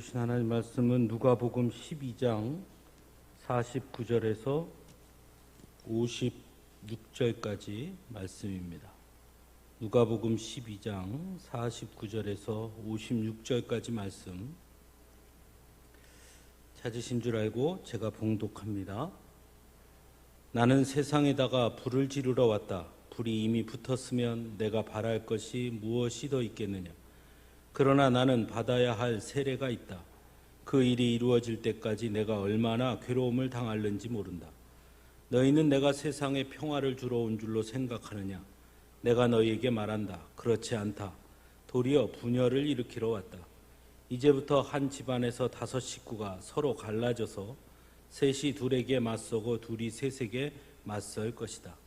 주신 하나님 말씀은 누가복음 12장 49절에서 56절까지 말씀입니다. 누가복음 12장 49절에서 56절까지 말씀 찾으신 줄 알고 제가 봉독합니다. 나는 세상에다가 불을 지르러 왔다. 불이 이미 붙었으면 내가 바랄 것이 무엇이 더 있겠느냐. 그러나 나는 받아야 할 세례가 있다. 그 일이 이루어질 때까지 내가 얼마나 괴로움을 당할는지 모른다. 너희는 내가 세상에 평화를 주러 온 줄로 생각하느냐. 내가 너희에게 말한다. 그렇지 않다. 도리어 분열을 일으키러 왔다. 이제부터 한 집안에서 5 식구가 서로 갈라져서 셋이 둘에게 맞서고 둘이 셋에게 맞설 것이다.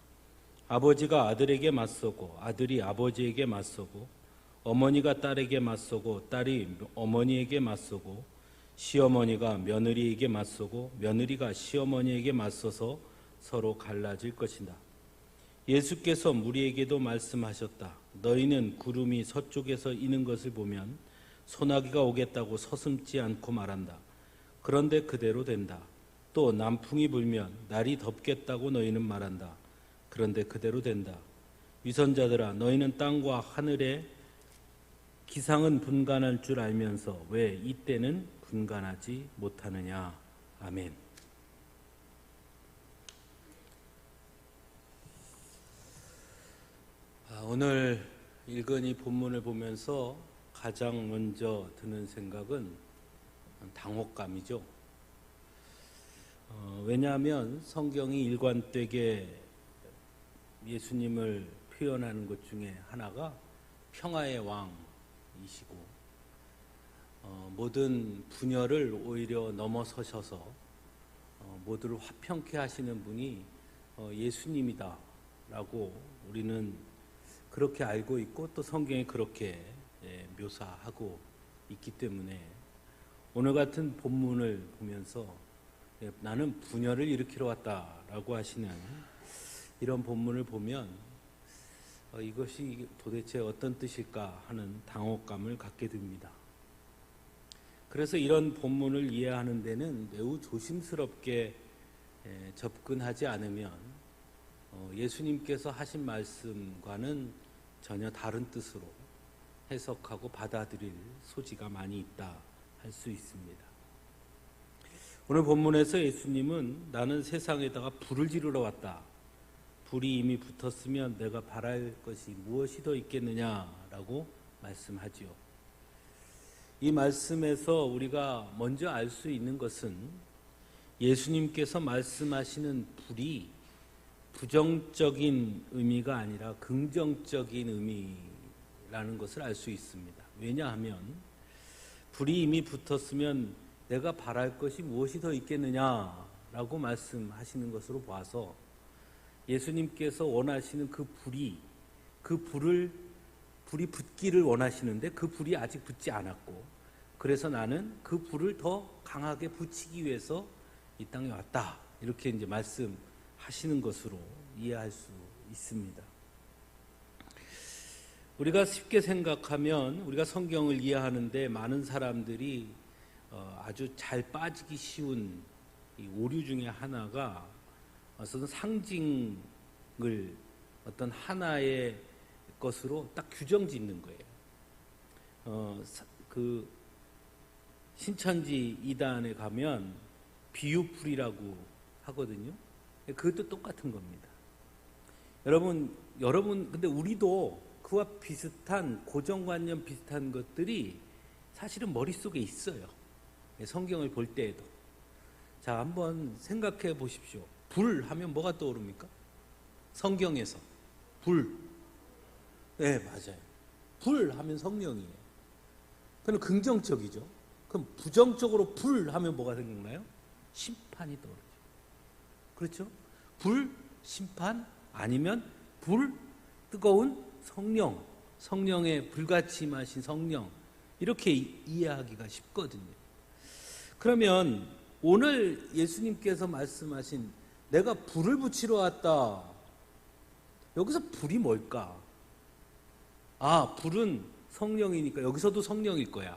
아버지가 아들에게 맞서고 아들이 아버지에게 맞서고 어머니가 딸에게 맞서고 딸이 어머니에게 맞서고 시어머니가 며느리에게 맞서고 며느리가 시어머니에게 맞서서 서로 갈라질 것이다. 예수께서 무리에게도 말씀하셨다. 너희는 구름이 서쪽에서 이는 것을 보면 소나기가 오겠다고 서슴지 않고 말한다. 그런데 그대로 된다. 또 남풍이 불면 날이 덥겠다고 너희는 말한다. 그런데 그대로 된다. 위선자들아, 너희는 땅과 하늘의 기상은 분간할 줄 알면서 왜 이때는 분간하지 못하느냐. 아멘. 오늘 읽은 이 본문을 보면서 가장 먼저 드는 생각은 당혹감이죠. 왜냐하면 성경이 일관되게 예수님을 표현하는 것 중에 하나가 평화의 왕이시고 모든 분열을 오히려 넘어서셔서 모두를 화평케 하시는 분이 예수님이다라고 우리는 그렇게 알고 있고 또 성경이 그렇게 묘사하고 있기 때문에 오늘 같은 본문을 보면서 나는 분열을 일으키러 왔다라고 하시는 이런 본문을 보면 이것이 도대체 어떤 뜻일까 하는 당혹감을 갖게 됩니다. 그래서 이런 본문을 이해하는 데는 매우 조심스럽게 접근하지 않으면 예수님께서 하신 말씀과는 전혀 다른 뜻으로 해석하고 받아들일 소지가 많이 있다 할 수 있습니다. 오늘 본문에서 예수님은 나는 세상에다가 불을 지르러 왔다. 불이 이미 붙었으면 내가 바랄 것이 무엇이 더 있겠느냐라고 말씀하지요. 이 말씀에서 우리가 먼저 알 수 있는 것은 예수님께서 말씀하시는 불이 부정적인 의미가 아니라 긍정적인 의미라는 것을 알 수 있습니다. 왜냐하면 불이 이미 붙었으면 내가 바랄 것이 무엇이 더 있겠느냐라고 말씀하시는 것으로 봐서 예수님께서 원하시는 불이 붙기를 원하시는데 그 불이 아직 붙지 않았고 그래서 나는 그 불을 더 강하게 붙이기 위해서 이 땅에 왔다. 이렇게 이제 말씀하시는 것으로 이해할 수 있습니다. 우리가 쉽게 생각하면 우리가 성경을 이해하는데 많은 사람들이 아주 잘 빠지기 쉬운 이 오류 중에 하나가 어떤 상징을 어떤 하나의 것으로 딱 규정 짓는 거예요. 그 신천지 이단에 가면 비유풀이라고 하거든요. 그것도 똑같은 겁니다. 여러분 근데 우리도 그와 비슷한 고정관념 비슷한 것들이 사실은 머릿속에 있어요. 성경을 볼 때에도. 자, 한번 생각해 보십시오. 불 하면 뭐가 떠오릅니까? 성경에서 불. 네, 맞아요. 불 하면 성령이에요. 그럼 긍정적이죠. 그럼 부정적으로 불 하면 뭐가 생각나요? 심판이 떠오르죠. 그렇죠? 불, 심판, 아니면 불, 뜨거운 성령, 성령의 불같이 임하신 성령, 이렇게 이해하기가 쉽거든요. 그러면 오늘 예수님께서 말씀하신 내가 불을 붙이러 왔다. 여기서 불이 뭘까? 불은 성령이니까 여기서도 성령일 거야.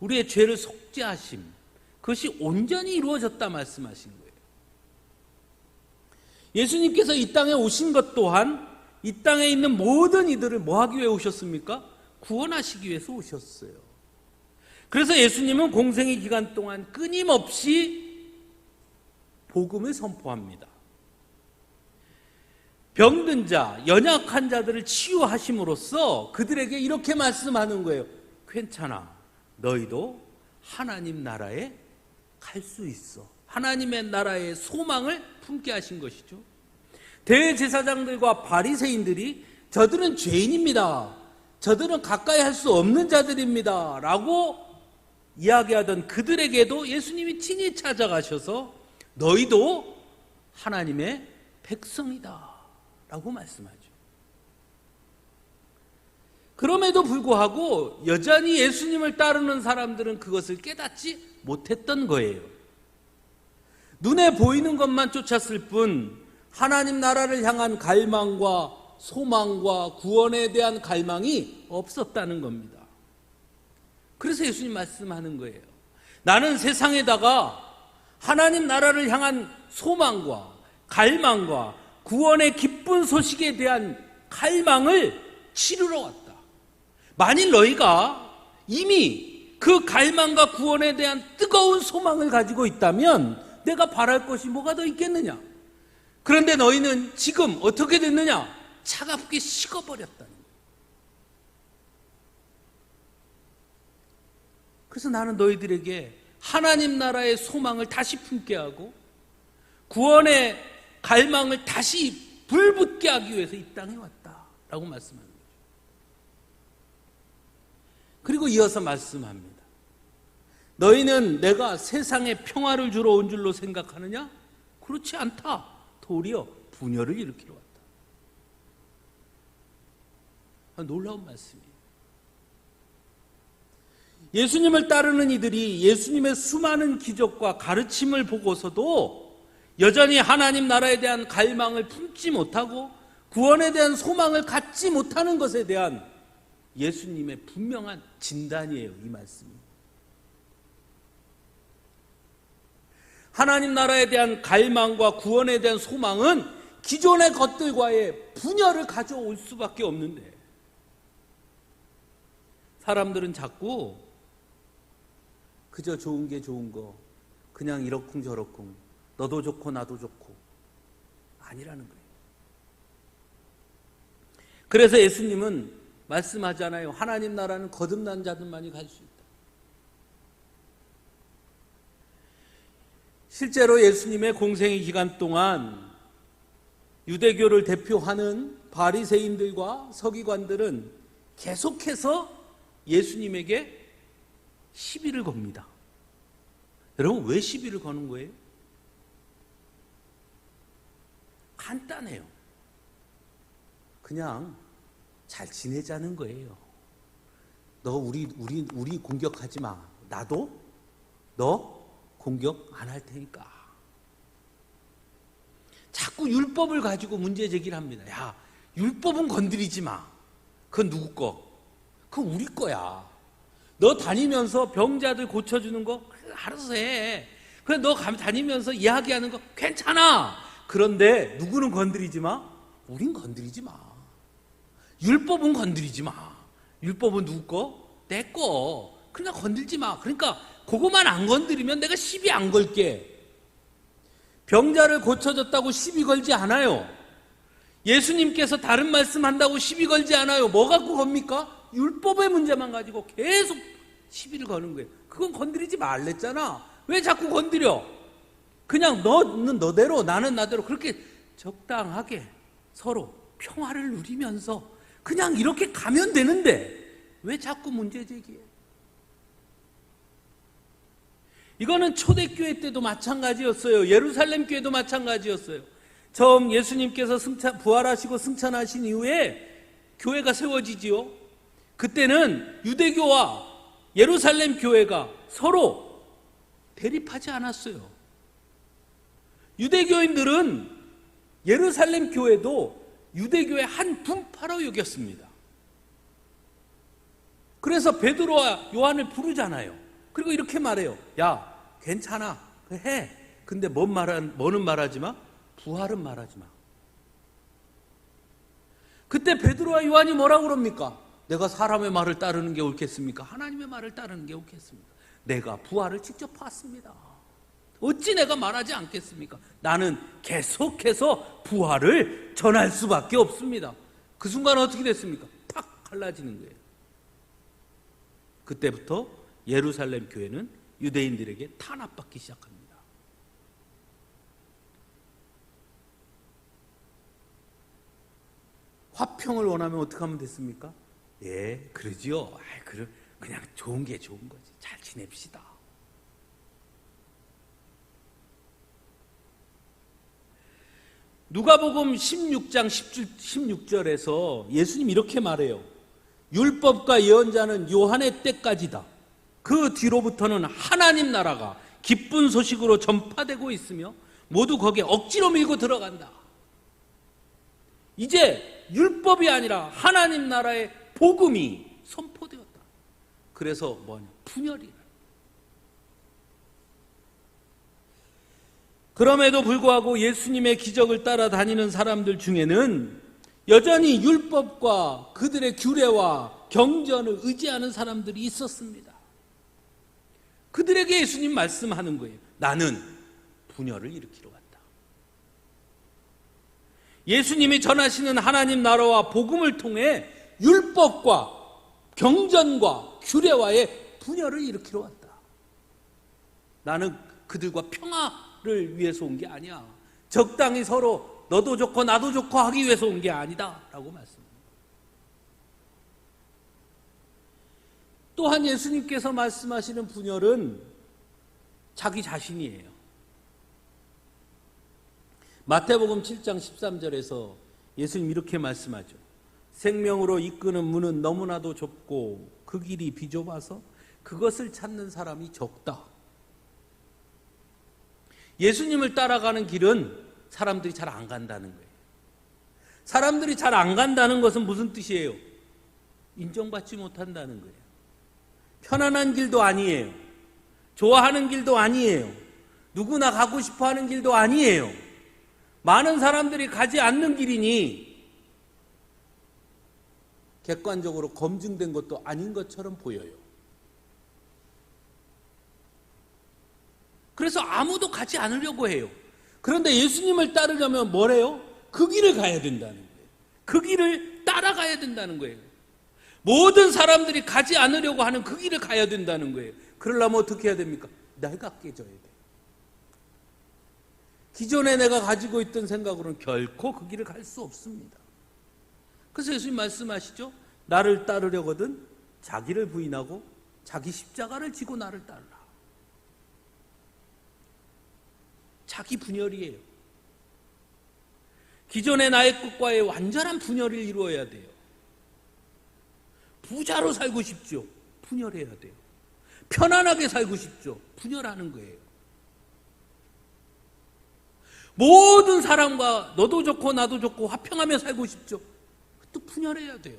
우리의 죄를 속죄하심, 그것이 온전히 이루어졌다 말씀하신 거예요. 예수님께서 이 땅에 오신 것 또한 이 땅에 있는 모든 이들을 뭐 하기 위해 오셨습니까? 구원하시기 위해서 오셨어요. 그래서 예수님은 공생의 기간 동안 끊임없이 복음을 선포합니다. 병든 자, 연약한 자들을 치유하심으로써 그들에게 이렇게 말씀하는 거예요. 괜찮아. 너희도 하나님 나라에 갈 수 있어. 하나님의 나라의 소망을 품게 하신 것이죠. 대제사장들과 바리새인들이 저들은 죄인입니다. 저들은 가까이 할 수 없는 자들입니다. 라고 이야기하던 그들에게도 예수님이 친히 찾아가셔서 너희도 하나님의 백성이다. 라고 말씀하죠. 그럼에도 불구하고 여전히 예수님을 따르는 사람들은 그것을 깨닫지 못했던 거예요. 눈에 보이는 것만 쫓았을 뿐 하나님 나라를 향한 갈망과 소망과 구원에 대한 갈망이 없었다는 겁니다. 그래서 예수님 말씀하는 거예요. 나는 세상에다가 하나님 나라를 향한 소망과 갈망과 구원의 기쁜 소식에 대한 갈망을 치르러 왔다. 만일 너희가 이미 그 갈망과 구원에 대한 뜨거운 소망을 가지고 있다면 내가 바랄 것이 뭐가 더 있겠느냐? 그런데 너희는 지금 어떻게 됐느냐? 차갑게 식어버렸다는 거예요. 그래서 나는 너희들에게 하나님 나라의 소망을 다시 품게 하고 구원의 갈망을 다시 불붙게 하기 위해서 이 땅에 왔다라고 말씀하는 거죠. 그리고 이어서 말씀합니다. 너희는 내가 세상에 평화를 주러 온 줄로 생각하느냐? 그렇지 않다. 도리어 분열을 일으키러 왔다. 놀라운 말씀이에요. 예수님을 따르는 이들이 예수님의 수많은 기적과 가르침을 보고서도 여전히 하나님 나라에 대한 갈망을 품지 못하고 구원에 대한 소망을 갖지 못하는 것에 대한 예수님의 분명한 진단이에요. 이 말씀이. 하나님 나라에 대한 갈망과 구원에 대한 소망은 기존의 것들과의 분열을 가져올 수밖에 없는데 사람들은 자꾸 그저 좋은 게 좋은 거 그냥 이러쿵저러쿵 너도 좋고 나도 좋고 아니라는 거예요. 그래서 예수님은 말씀하잖아요. 하나님 나라는 거듭난 자들만이 갈 수 있다. 실제로 예수님의 공생의 기간 동안 유대교를 대표하는 바리새인들과 서기관들은 계속해서 예수님에게 시비를 겁니다. 여러분 왜 시비를 거는 거예요? 간단해요. 그냥 잘 지내자는 거예요. 너 우리 공격하지 마. 나도 너 공격 안 할 테니까. 자꾸 율법을 가지고 문제 제기를 합니다. 야, 율법은 건드리지 마. 그건 누구 거? 그건 우리 거야. 너 다니면서 병자들 고쳐주는 거 알아서 해. 그래 너 다니면서 이야기하는 거 괜찮아. 그런데 누구는 건드리지 마? 우린 건드리지 마. 율법은 건드리지 마. 율법은 누구 거? 내 거. 그러니까 건들지 마. 그러니까 그거만 안 건드리면 내가 시비 안 걸게. 병자를 고쳐줬다고 시비 걸지 않아요. 예수님께서 다른 말씀한다고 시비 걸지 않아요. 뭐 갖고 겁니까? 율법의 문제만 가지고 계속 시비를 거는 거예요. 그건 건드리지 말랬잖아. 왜 자꾸 건드려? 그냥 너는 너대로 나는 나대로 그렇게 적당하게 서로 평화를 누리면서 그냥 이렇게 가면 되는데 왜 자꾸 문제 제기해? 이거는 초대교회 때도 마찬가지였어요. 예루살렘 교회도 마찬가지였어요. 처음 예수님께서 부활하시고 승천하신 이후에 교회가 세워지지요. 그때는 유대교와 예루살렘 교회가 서로 대립하지 않았어요. 유대교인들은 예루살렘 교회도 유대교의 한 분파로 여겼습니다. 그래서 베드로와 요한을 부르잖아요. 그리고 이렇게 말해요. 야, 괜찮아. 해. 근데 뭐는 말하지 마? 부활은 말하지 마. 그때 베드로와 요한이 뭐라고 그럽니까? 내가 사람의 말을 따르는 게 옳겠습니까? 하나님의 말을 따르는 게 옳겠습니까? 내가 부활을 직접 봤습니다. 어찌 내가 말하지 않겠습니까? 나는 계속해서 부활을 전할 수밖에 없습니다. 그 순간 어떻게 됐습니까? 팍 갈라지는 거예요. 그때부터 예루살렘 교회는 유대인들에게 탄압받기 시작합니다. 화평을 원하면 어떻게 하면 됐습니까? 예, 그러지요. 그냥 좋은 게 좋은 거지. 잘 지냅시다. 누가복음 16장 16절에서 예수님 이렇게 말해요. 율법과 예언자는 요한의 때까지다. 그 뒤로부터는 하나님 나라가 기쁜 소식으로 전파되고 있으며 모두 거기에 억지로 밀고 들어간다. 이제 율법이 아니라 하나님 나라의 복음이 선포되었다. 그래서 뭐냐? 분열이라. 그럼에도 불구하고 예수님의 기적을 따라다니는 사람들 중에는 여전히 율법과 그들의 규례와 경전을 의지하는 사람들이 있었습니다. 그들에게 예수님 말씀하는 거예요. 나는 분열을 일으키러 왔다. 예수님이 전하시는 하나님 나라와 복음을 통해 율법과 경전과 규례와의 분열을 일으키러 왔다. 나는 그들과 평화를 위해서 온 게 아니야. 적당히 서로 너도 좋고 나도 좋고 하기 위해서 온 게 아니다 라고 말씀합니다. 또한 예수님께서 말씀하시는 분열은 자기 자신이에요. 마태복음 7장 13절에서 예수님 이렇게 말씀하죠. 생명으로 이끄는 문은 너무나도 좁고 그 길이 비좁아서 그것을 찾는 사람이 적다. 예수님을 따라가는 길은 사람들이 잘 안 간다는 거예요. 사람들이 잘 안 간다는 것은 무슨 뜻이에요? 인정받지 못한다는 거예요. 편안한 길도 아니에요. 좋아하는 길도 아니에요. 누구나 가고 싶어하는 길도 아니에요. 많은 사람들이 가지 않는 길이니 객관적으로 검증된 것도 아닌 것처럼 보여요. 그래서 아무도 가지 않으려고 해요. 그런데 예수님을 따르려면 뭐래요? 그 길을 가야 된다는 거예요. 그 길을 따라가야 된다는 거예요. 모든 사람들이 가지 않으려고 하는 그 길을 가야 된다는 거예요. 그러려면 어떻게 해야 됩니까? 내가 깨져야 돼요. 기존에 내가 가지고 있던 생각으로는 결코 그 길을 갈 수 없습니다. 그래서 예수님 말씀하시죠. 나를 따르려거든 자기를 부인하고 자기 십자가를 지고 나를 따르라. 자기 분열이에요. 기존의 나의 것과의 완전한 분열을 이루어야 돼요. 부자로 살고 싶죠. 분열해야 돼요. 편안하게 살고 싶죠. 분열하는 거예요. 모든 사람과 너도 좋고 나도 좋고 화평하며 살고 싶죠. 또 분열해야 돼요.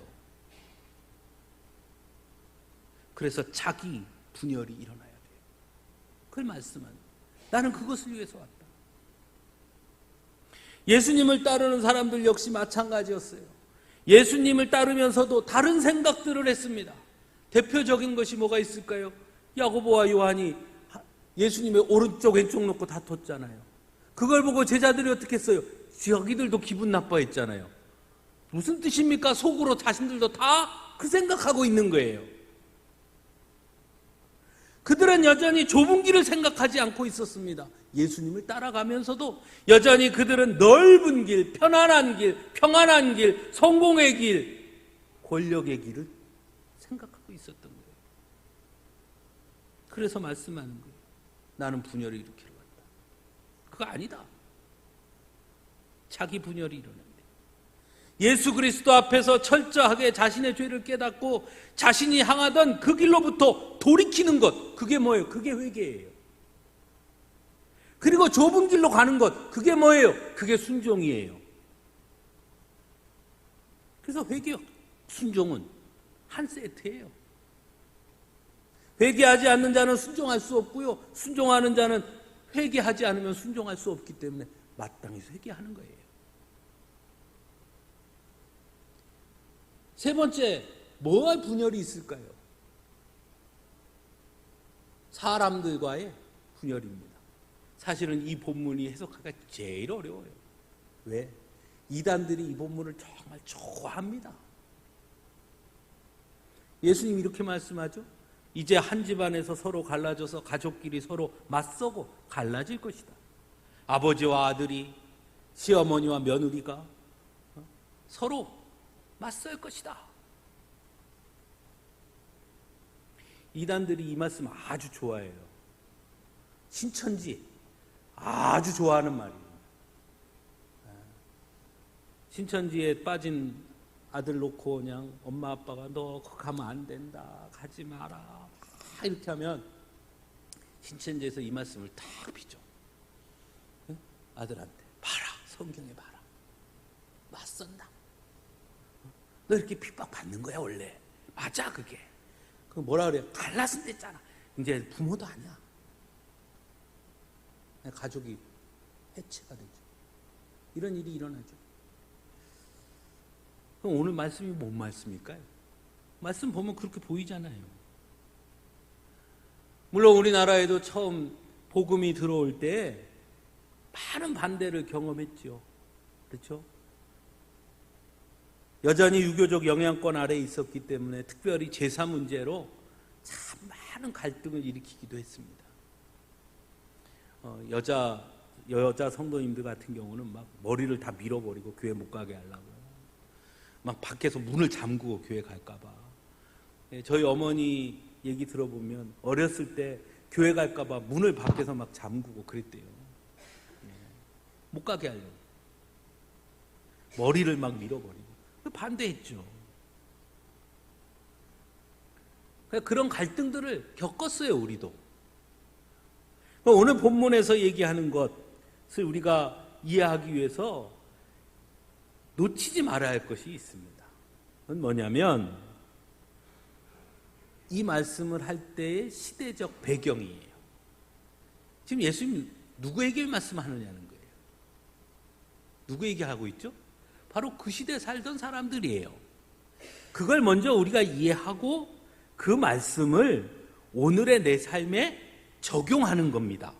그래서 자기 분열이 일어나야 돼요. 그걸 말씀하는 거예요. 나는 그것을 위해서 왔다. 예수님을 따르는 사람들 역시 마찬가지였어요. 예수님을 따르면서도 다른 생각들을 했습니다. 대표적인 것이 뭐가 있을까요? 야고보와 요한이 예수님의 오른쪽 왼쪽 놓고 다퉜잖아요. 그걸 보고 제자들이 어떻게 했어요? 자기들도 기분 나빠했잖아요. 무슨 뜻입니까? 속으로 자신들도 다 그 생각하고 있는 거예요. 그들은 여전히 좁은 길을 생각하지 않고 있었습니다. 예수님을 따라가면서도 여전히 그들은 넓은 길, 편안한 길, 평안한 길, 성공의 길, 권력의 길을 생각하고 있었던 거예요. 그래서 말씀하는 거예요. 나는 분열을 일으키러 왔다. 그거 아니다. 자기 분열이 일어난다. 예수 그리스도 앞에서 철저하게 자신의 죄를 깨닫고 자신이 향하던 그 길로부터 돌이키는 것, 그게 뭐예요? 그게 회개예요. 그리고 좁은 길로 가는 것, 그게 뭐예요? 그게 순종이에요. 그래서 회개와 순종은 한 세트예요. 회개하지 않는 자는 순종할 수 없고요. 순종하는 자는 회개하지 않으면 순종할 수 없기 때문에 마땅히 회개하는 거예요. 세 번째, 뭐가 분열이 있을까요? 사람들과의 분열입니다. 사실은 이 본문이 해석하기가 제일 어려워요. 왜? 이단들이 이 본문을 정말 좋아합니다. 예수님이 이렇게 말씀하죠. 이제 한 집안에서 서로 갈라져서 가족끼리 서로 맞서고 갈라질 것이다. 아버지와 아들이, 시어머니와 며느리가 서로 맞설 것이다. 이단들이 이 말씀 아주 좋아해요. 신천지 아주 좋아하는 말이에요. 신천지에 빠진 아들 놓고 그냥 엄마 아빠가 너 거기 가면 안 된다, 가지 마라 이렇게 하면 신천지에서 이 말씀을 딱 비죠. 아들한테 봐라, 성경에 봐라, 맞선다. 너 이렇게 핍박받는 거야 원래. 맞아 그게. 그 뭐라 그래? 갈라선댔잖아. 이제 부모도 아니야. 가족이 해체가 되죠. 이런 일이 일어나죠. 그럼 오늘 말씀이 뭔 말씀일까요? 말씀 보면 그렇게 보이잖아요. 물론 우리나라에도 처음 복음이 들어올 때 많은 반대를 경험했죠. 그렇죠? 여전히 유교적 영향권 아래에 있었기 때문에 특별히 제사 문제로 참 많은 갈등을 일으키기도 했습니다. 여자 성도님들 같은 경우는 막 머리를 다 밀어버리고 교회 못 가게 하려고 막 밖에서 문을 잠그고 교회 갈까봐. 저희 어머니 얘기 들어보면 어렸을 때 교회 갈까봐 문을 밖에서 막 잠그고 그랬대요. 못 가게 하려고 머리를 막 밀어버리고 반대했죠. 그런 갈등들을 겪었어요. 우리도. 오늘 본문에서 얘기하는 것을 우리가 이해하기 위해서 놓치지 말아야 할 것이 있습니다. 그건 뭐냐면 이 말씀을 할 때의 시대적 배경이에요. 지금 예수님 누구에게 말씀하느냐는 거예요. 누구 얘기하고 있죠? 바로 그 시대에 살던 사람들이에요. 그걸 먼저 우리가 이해하고 그 말씀을 오늘의 내 삶에 적용하는 겁니다.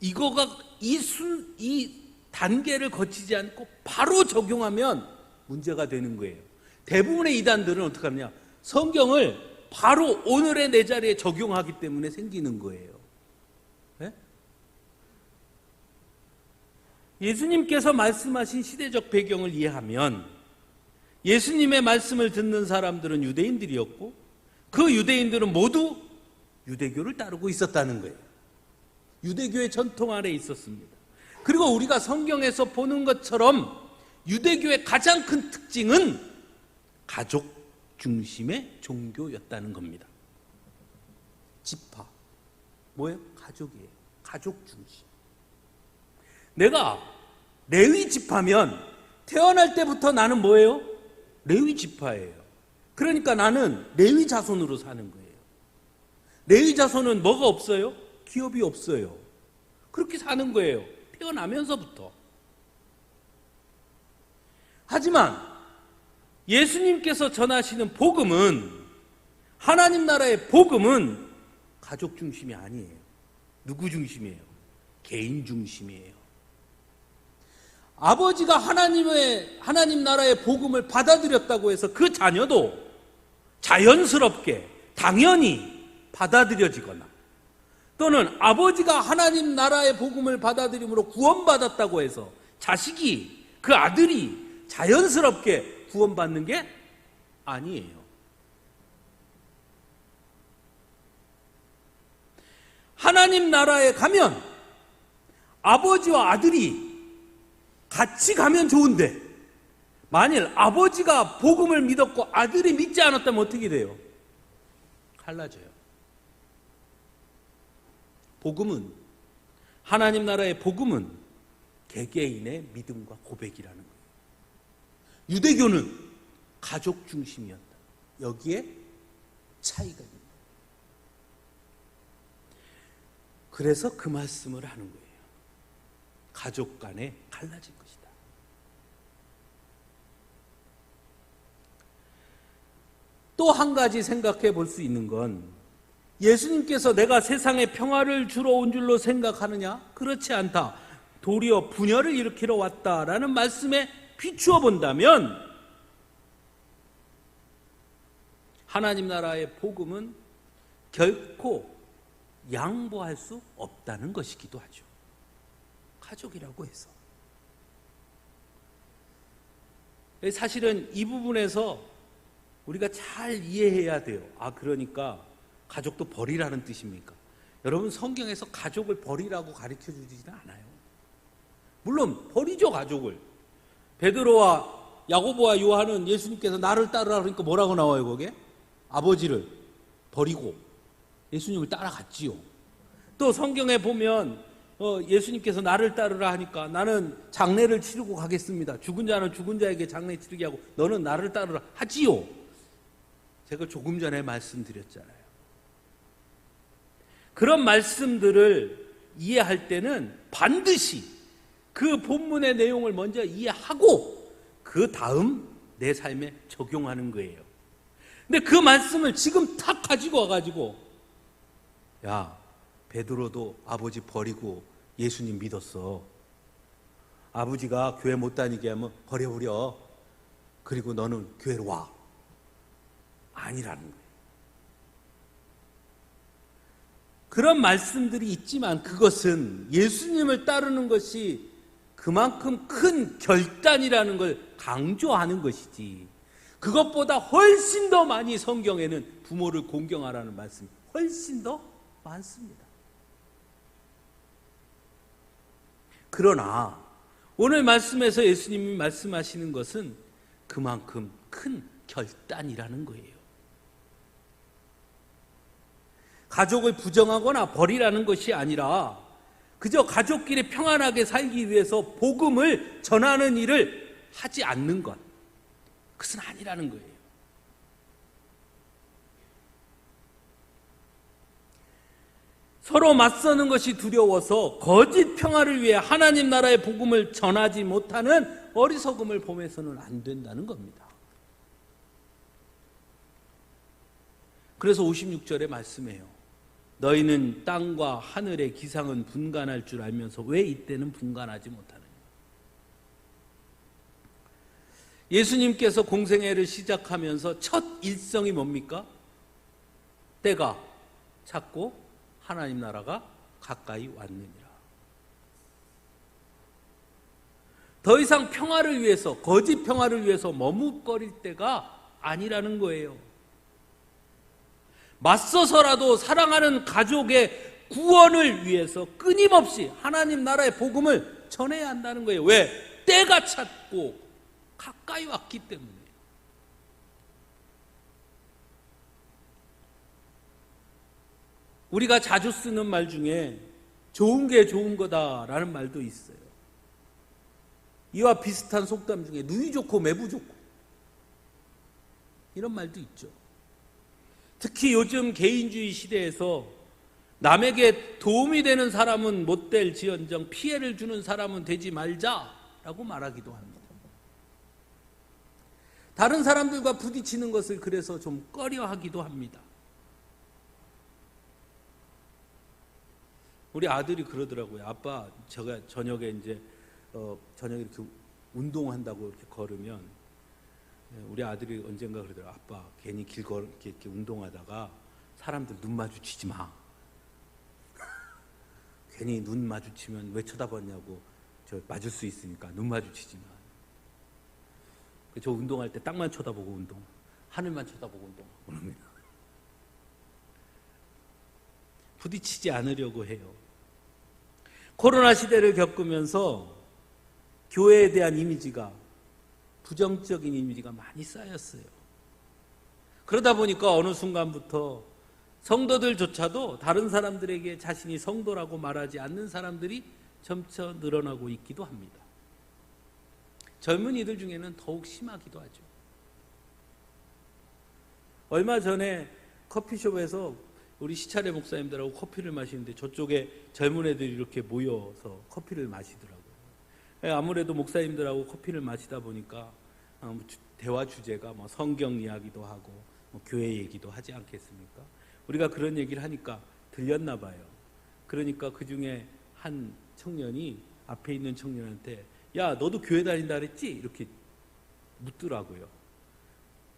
이거가 이 단계를 거치지 않고 바로 적용하면 문제가 되는 거예요. 대부분의 이단들은 어떻게 하느냐? 성경을 바로 오늘의 내 자리에 적용하기 때문에 생기는 거예요. 네? 예수님께서 말씀하신 시대적 배경을 이해하면 예수님의 말씀을 듣는 사람들은 유대인들이었고 그 유대인들은 모두 유대교를 따르고 있었다는 거예요. 유대교의 전통 아래에 있었습니다. 그리고 우리가 성경에서 보는 것처럼 유대교의 가장 큰 특징은 가족 중심의 종교였다는 겁니다. 지파. 뭐예요? 가족이에요. 가족 중심. 내가 레위 지파면 태어날 때부터 나는 뭐예요? 레위 지파예요. 그러니까 나는 레위 자손으로 사는 거예요. 레위 자손은 뭐가 없어요? 기업이 없어요. 그렇게 사는 거예요. 태어나면서부터. 하지만 예수님께서 전하시는 복음은, 하나님 나라의 복음은 가족 중심이 아니에요. 누구 중심이에요? 개인 중심이에요. 아버지가 하나님 나라의 복음을 받아들였다고 해서 그 자녀도 자연스럽게 당연히 받아들여지거나, 또는 아버지가 하나님 나라의 복음을 받아들임으로 구원받았다고 해서 자식이, 그 아들이 자연스럽게 구원받는 게 아니에요. 하나님 나라에 가면 아버지와 아들이 같이 가면 좋은데, 만일 아버지가 복음을 믿었고 아들이 믿지 않았다면 어떻게 돼요? 갈라져요. 복음은, 하나님 나라의 복음은 개개인의 믿음과 고백이라는 거예요. 유대교는 가족 중심이었다. 여기에 차이가 있는 거예요. 그래서 그 말씀을 하는 거예요. 가족 간에 갈라진 것이다. 또 한 가지 생각해 볼 수 있는 건, 예수님께서 내가 세상에 평화를 주러 온 줄로 생각하느냐? 그렇지 않다. 도리어 분열을 일으키러 왔다라는 말씀에 비추어 본다면, 하나님 나라의 복음은 결코 양보할 수 없다는 것이기도 하죠. 가족이라고 해서. 사실은 이 부분에서 우리가 잘 이해해야 돼요. 그러니까 가족도 버리라는 뜻입니까? 여러분, 성경에서 가족을 버리라고 가르쳐 주지는 않아요. 물론 버리죠, 가족을. 베드로와 야고보와 요한은 예수님께서 나를 따르라 그러니까 뭐라고 나와요, 거기에? 아버지를 버리고 예수님을 따라갔지요. 또 성경에 보면 예수님께서 나를 따르라 하니까 나는 장례를 치르고 가겠습니다. 죽은 자는 죽은 자에게 장례 치르게 하고 너는 나를 따르라 하지요. 제가 조금 전에 말씀드렸잖아요. 그런 말씀들을 이해할 때는 반드시 그 본문의 내용을 먼저 이해하고 그 다음 내 삶에 적용하는 거예요. 근데 그 말씀을 지금 탁 가지고 와가지고, 야, 베드로도 아버지 버리고 예수님 믿었어. 아버지가 교회 못 다니게 하면 버려버려. 그리고 너는 교회로 와. 아니라는 거예요. 그런 말씀들이 있지만 그것은 예수님을 따르는 것이 그만큼 큰 결단이라는 걸 강조하는 것이지, 그것보다 훨씬 더 많이 성경에는 부모를 공경하라는 말씀이 훨씬 더 많습니다. 그러나 오늘 말씀에서 예수님이 말씀하시는 것은 그만큼 큰 결단이라는 거예요. 가족을 부정하거나 버리라는 것이 아니라 그저 가족끼리 평안하게 살기 위해서 복음을 전하는 일을 하지 않는 것, 그것은 아니라는 거예요. 서로 맞서는 것이 두려워서 거짓 평화를 위해 하나님 나라의 복음을 전하지 못하는 어리석음을 범해서는 안 된다는 겁니다. 그래서 56절에 말씀해요. 너희는 땅과 하늘의 기상은 분간할 줄 알면서 왜 이때는 분간하지 못하느냐. 예수님께서 공생애를 시작하면서 첫 일성이 뭡니까? 때가 찼고 하나님 나라가 가까이 왔느니라. 더 이상 평화를 위해서, 거짓 평화를 위해서 머뭇거릴 때가 아니라는 거예요. 맞서서라도 사랑하는 가족의 구원을 위해서 끊임없이 하나님 나라의 복음을 전해야 한다는 거예요. 왜? 때가 찼고 가까이 왔기 때문에. 우리가 자주 쓰는 말 중에 좋은 게 좋은 거다라는 말도 있어요. 이와 비슷한 속담 중에 누이 좋고 매부 좋고 이런 말도 있죠. 특히 요즘 개인주의 시대에서 남에게 도움이 되는 사람은 못 될지언정 피해를 주는 사람은 되지 말자라고 말하기도 합니다. 다른 사람들과 부딪히는 것을 그래서 좀 꺼려하기도 합니다. 우리 아들이 그러더라고요. 아빠, 제가 저녁에 이렇게 운동한다고 이렇게 걸으면, 우리 아들이 언젠가 그러더라고요. 아빠, 괜히 이렇게 운동하다가 사람들 눈 마주치지 마. 괜히 눈 마주치면 왜 쳐다봤냐고, 저 맞을 수 있으니까 눈 마주치지 마. 저 운동할 때 땅만 쳐다보고 운동, 하늘만 쳐다보고 운동하고 그럽니다. 부딪히지 않으려고 해요. 코로나 시대를 겪으면서 교회에 대한 이미지가, 부정적인 이미지가 많이 쌓였어요. 그러다 보니까 어느 순간부터 성도들조차도 다른 사람들에게 자신이 성도라고 말하지 않는 사람들이 점차 늘어나고 있기도 합니다. 젊은이들 중에는 더욱 심하기도 하죠. 얼마 전에 커피숍에서 우리 시차례 목사님들하고 커피를 마시는데 저쪽에 젊은 애들이 이렇게 모여서 커피를 마시더라고요. 아무래도 목사님들하고 커피를 마시다 보니까 대화 주제가 뭐 성경 이야기도 하고 뭐 교회 얘기도 하지 않겠습니까? 우리가 그런 얘기를 하니까 들렸나 봐요. 그러니까 그 중에 한 청년이 앞에 있는 청년한테 야, 너도 교회 다닌다 그랬지? 이렇게 묻더라고요.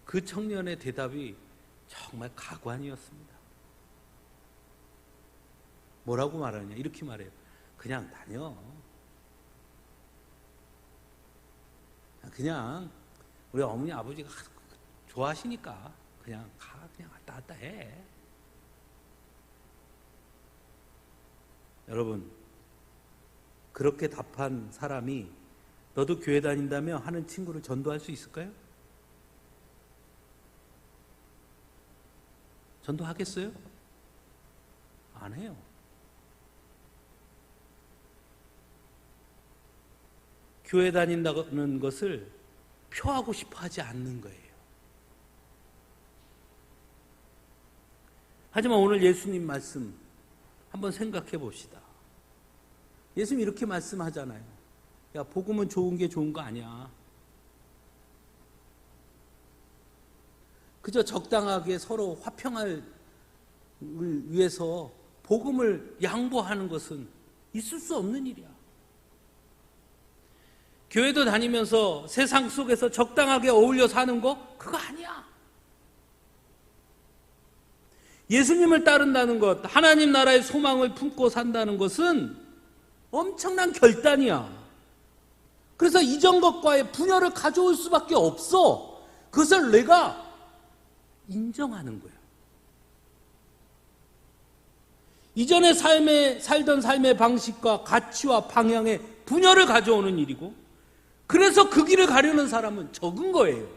그 청년의 대답이 정말 가관이었습니다. 뭐라고 말하냐? 이렇게 말해요. 그냥 다녀. 그냥 우리 어머니 아버지가 좋아하시니까 그냥 가, 그냥 왔다 갔다 해. 여러분, 그렇게 답한 사람이 너도 교회 다닌다며 하는 친구를 전도할 수 있을까요? 전도하겠어요? 안 해요. 교회 다닌다는 것을 표하고 싶어 하지 않는 거예요. 하지만 오늘 예수님 말씀 한번 생각해 봅시다. 예수님 이렇게 말씀하잖아요. 야, 복음은 좋은 게 좋은 거 아니야. 그저 적당하게 서로 화평을 위해서 복음을 양보하는 것은 있을 수 없는 일이야. 교회도 다니면서 세상 속에서 적당하게 어울려 사는 거 그거 아니야. 예수님을 따른다는 것, 하나님 나라의 소망을 품고 산다는 것은 엄청난 결단이야. 그래서 이전 것과의 분열을 가져올 수밖에 없어. 그것을 내가 인정하는 거야. 이전의 살던 삶의 방식과 가치와 방향에 분열을 가져오는 일이고, 그래서 그 길을 가려는 사람은 적은 거예요.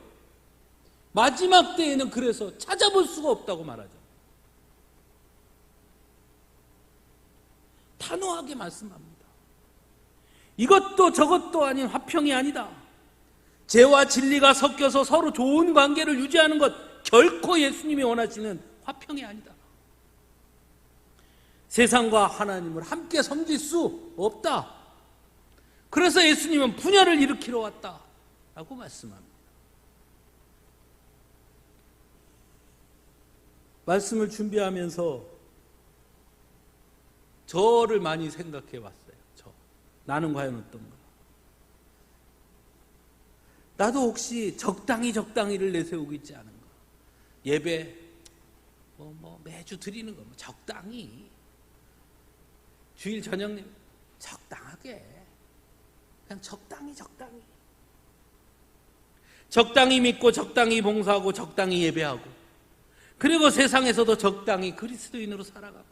마지막 때에는 그래서 찾아볼 수가 없다고 말하죠. 단호하게 말씀합니다. 이것도 저것도 아닌 화평이 아니다. 죄와 진리가 섞여서 서로 좋은 관계를 유지하는 것 결코 예수님이 원하시는 화평이 아니다. 세상과 하나님을 함께 섬길 수 없다. 그래서 예수님은 분열을 일으키러 왔다라고 말씀합니다. 말씀을 준비하면서 저를 많이 생각해 봤어요. 나는 과연 어떤가? 나도 혹시 적당히를 내세우고 있지 않은가? 예배 매주 드리는 거 적당히, 주일 저녁 적당하게, 그냥 적당히 믿고 적당히 봉사하고 적당히 예배하고, 그리고 세상에서도 적당히 그리스도인으로 살아가고,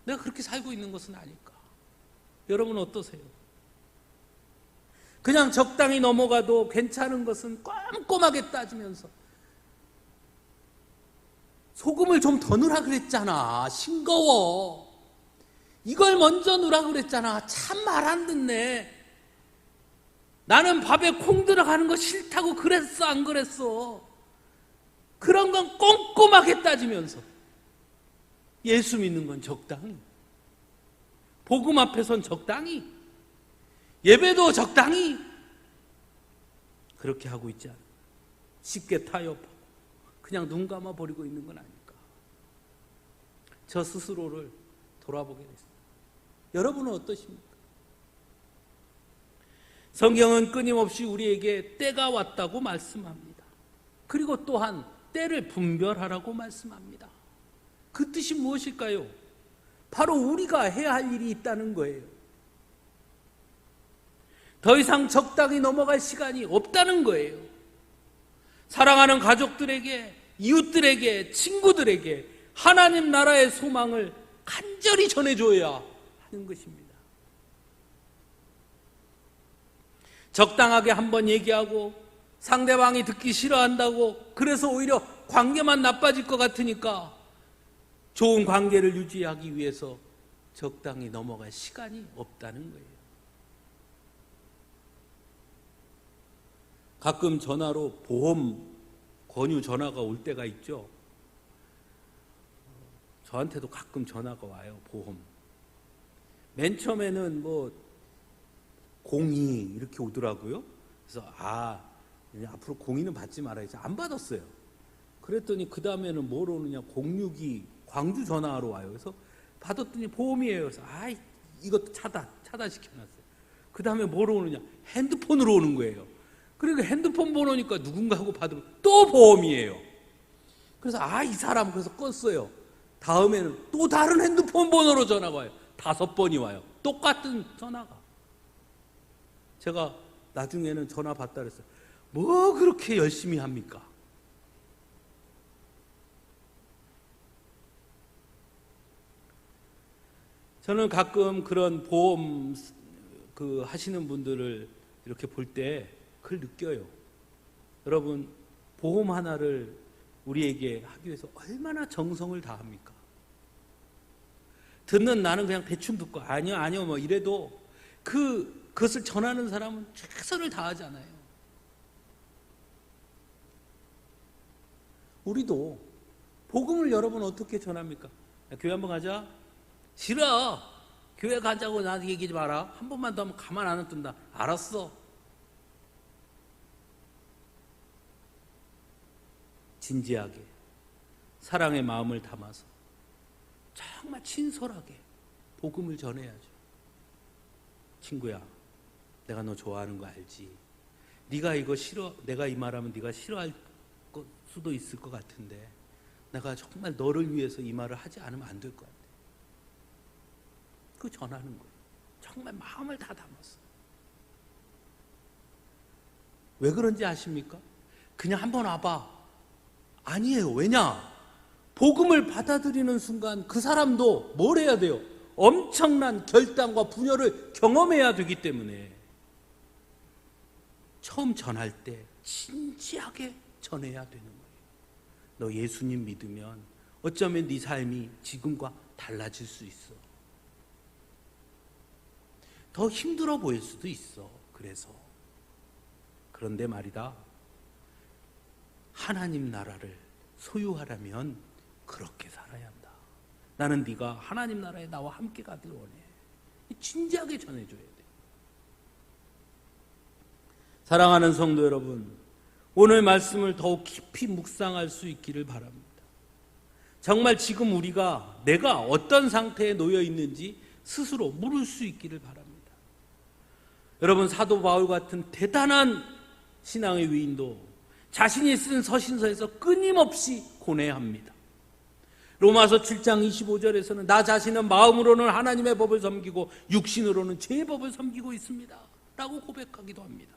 내가 그렇게 살고 있는 것은 아닐까? 여러분 어떠세요? 그냥 적당히 넘어가도 괜찮은 것은 꼼꼼하게 따지면서 소금을 좀 더 넣으라 그랬잖아. 싱거워. 이걸 먼저 넣으라 그랬잖아. 참 말 안 듣네. 나는 밥에 콩 들어가는 거 싫다고 그랬어, 안 그랬어? 그런 건 꼼꼼하게 따지면서 예수 믿는 건 적당히, 복음 앞에선 적당히, 예배도 적당히, 그렇게 하고 있지 않아. 쉽게 타협하고 그냥 눈 감아 버리고 있는 건 아닐까. 저 스스로를 돌아보게 됐습니다. 여러분은 어떠십니까? 성경은 끊임없이 우리에게 때가 왔다고 말씀합니다. 그리고 또한 때를 분별하라고 말씀합니다. 그 뜻이 무엇일까요? 바로 우리가 해야 할 일이 있다는 거예요. 더 이상 적당히 넘어갈 시간이 없다는 거예요. 사랑하는 가족들에게, 이웃들에게, 친구들에게 하나님 나라의 소망을 간절히 전해줘야 하는 것입니다. 적당하게 한번 얘기하고 상대방이 듣기 싫어한다고 그래서 오히려 관계만 나빠질 것 같으니까 좋은 관계를 유지하기 위해서 적당히 넘어갈 시간이 없다는 거예요. 가끔 전화로 보험 권유 전화가 올 때가 있죠. 저한테도 가끔 전화가 와요. 보험. 맨 처음에는 뭐 02 이렇게 오더라고요. 그래서 앞으로 02는 받지 말아야지. 안 받았어요. 그랬더니 그 다음에는 뭘 오느냐, 062 광주 전화하러 와요. 그래서 받았더니 보험이에요. 그래서 이것도 차단시켜놨어요. 그 다음에 뭘 오느냐, 핸드폰으로 오는 거예요. 그리고 핸드폰 번호니까 누군가하고 받으면 또 보험이에요. 그래서 이 사람, 그래서 껐어요. 다음에는 또 다른 핸드폰 번호로 전화가 와요. 5번이 와요. 똑같은 전화가. 제가 나중에는 전화 받다 그랬어요. 뭐 그렇게 열심히 합니까? 저는 가끔 그런 보험 하시는 분들을 이렇게 볼 때 그걸 느껴요. 여러분, 보험 하나를 우리에게 하기 위해서 얼마나 정성을 다합니까? 듣는 나는 그냥 대충 듣고 아니요 뭐 이래도 그것을 전하는 사람은 최선을 다하잖아요. 우리도 복음을 여러분 어떻게 전합니까? 야, 교회 한번 가자. 싫어. 교회 가자고 나한테 얘기하지 마라. 한 번만 더 하면 가만 안 둔다. 알았어. 진지하게 사랑의 마음을 담아서 정말 친솔하게 복음을 전해야죠. 친구야, 내가 너 좋아하는 거 알지? 네가 이거 싫어, 내가 이 말하면 네가 싫어할 수도 있을 것 같은데 내가 정말 너를 위해서 이 말을 하지 않으면 안 될 것 같아. 그 전하는 거예요. 정말 마음을 다 담았어. 왜 그런지 아십니까? 그냥 한번 와봐. 아니에요. 왜냐? 복음을 받아들이는 순간 그 사람도 뭘 해야 돼요? 엄청난 결단과 분열을 경험해야 되기 때문에 처음 전할 때 진지하게 전해야 되는 거예요. 너 예수님 믿으면 어쩌면 네 삶이 지금과 달라질 수 있어. 더 힘들어 보일 수도 있어. 그런데 말이다, 하나님 나라를 소유하려면 그렇게 살아야 한다. 나는 네가 하나님 나라에 나와 함께 가길 원해. 진지하게 전해줘야 돼. 사랑하는 성도 여러분, 오늘 말씀을 더욱 깊이 묵상할 수 있기를 바랍니다. 정말 지금 내가 어떤 상태에 놓여 있는지 스스로 물을 수 있기를 바랍니다. 여러분, 사도 바울 같은 대단한 신앙의 위인도 자신이 쓴 서신서에서 끊임없이 고뇌합니다. 로마서 7장 25절에서는 나 자신은 마음으로는 하나님의 법을 섬기고 육신으로는 죄의 법을 섬기고 있습니다 라고 고백하기도 합니다.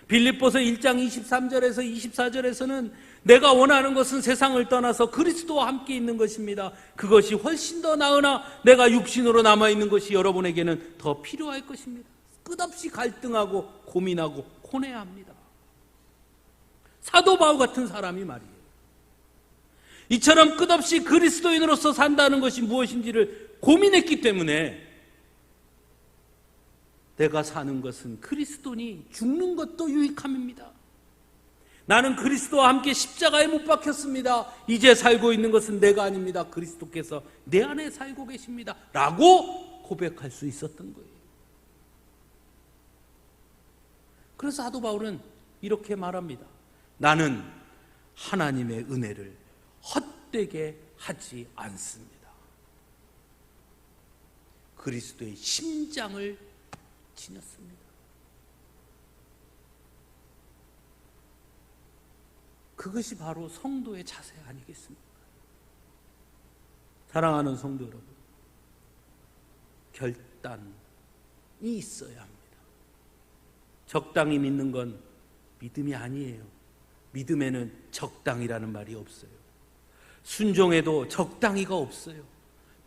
빌립보서 1장 23절에서 24절에서는 내가 원하는 것은 세상을 떠나서 그리스도와 함께 있는 것입니다. 그것이 훨씬 더 나으나 내가 육신으로 남아있는 것이 여러분에게는 더 필요할 것입니다. 끝없이 갈등하고 고민하고 고뇌합니다. 사도 바울 같은 사람이 말이에요. 이처럼 끝없이 그리스도인으로서 산다는 것이 무엇인지를 고민했기 때문에 내가 사는 것은 그리스도니 죽는 것도 유익함입니다. 나는 그리스도와 함께 십자가에 못 박혔습니다. 이제 살고 있는 것은 내가 아닙니다. 그리스도께서 내 안에 살고 계십니다 라고 고백할 수 있었던 거예요. 그래서 사도 바울은 이렇게 말합니다. 나는 하나님의 은혜를 헛되게 하지 않습니다. 그리스도의 심장을 지녔습니다. 그것이 바로 성도의 자세 아니겠습니까? 사랑하는 성도 여러분, 결단이 있어야 합니다. 적당히 믿는 건 믿음이 아니에요. 믿음에는 적당이라는 말이 없어요. 순종에도 적당히가 없어요.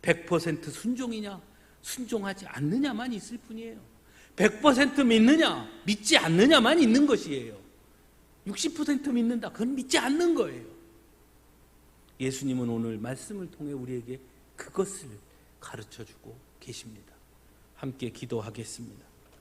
100% 순종이냐 순종하지 않느냐만 있을 뿐이에요. 100% 믿느냐 믿지 않느냐만 있는 것이에요. 60% 믿는다, 그건 믿지 않는 거예요. 예수님은 오늘 말씀을 통해 우리에게 그것을 가르쳐주고 계십니다. 함께 기도하겠습니다.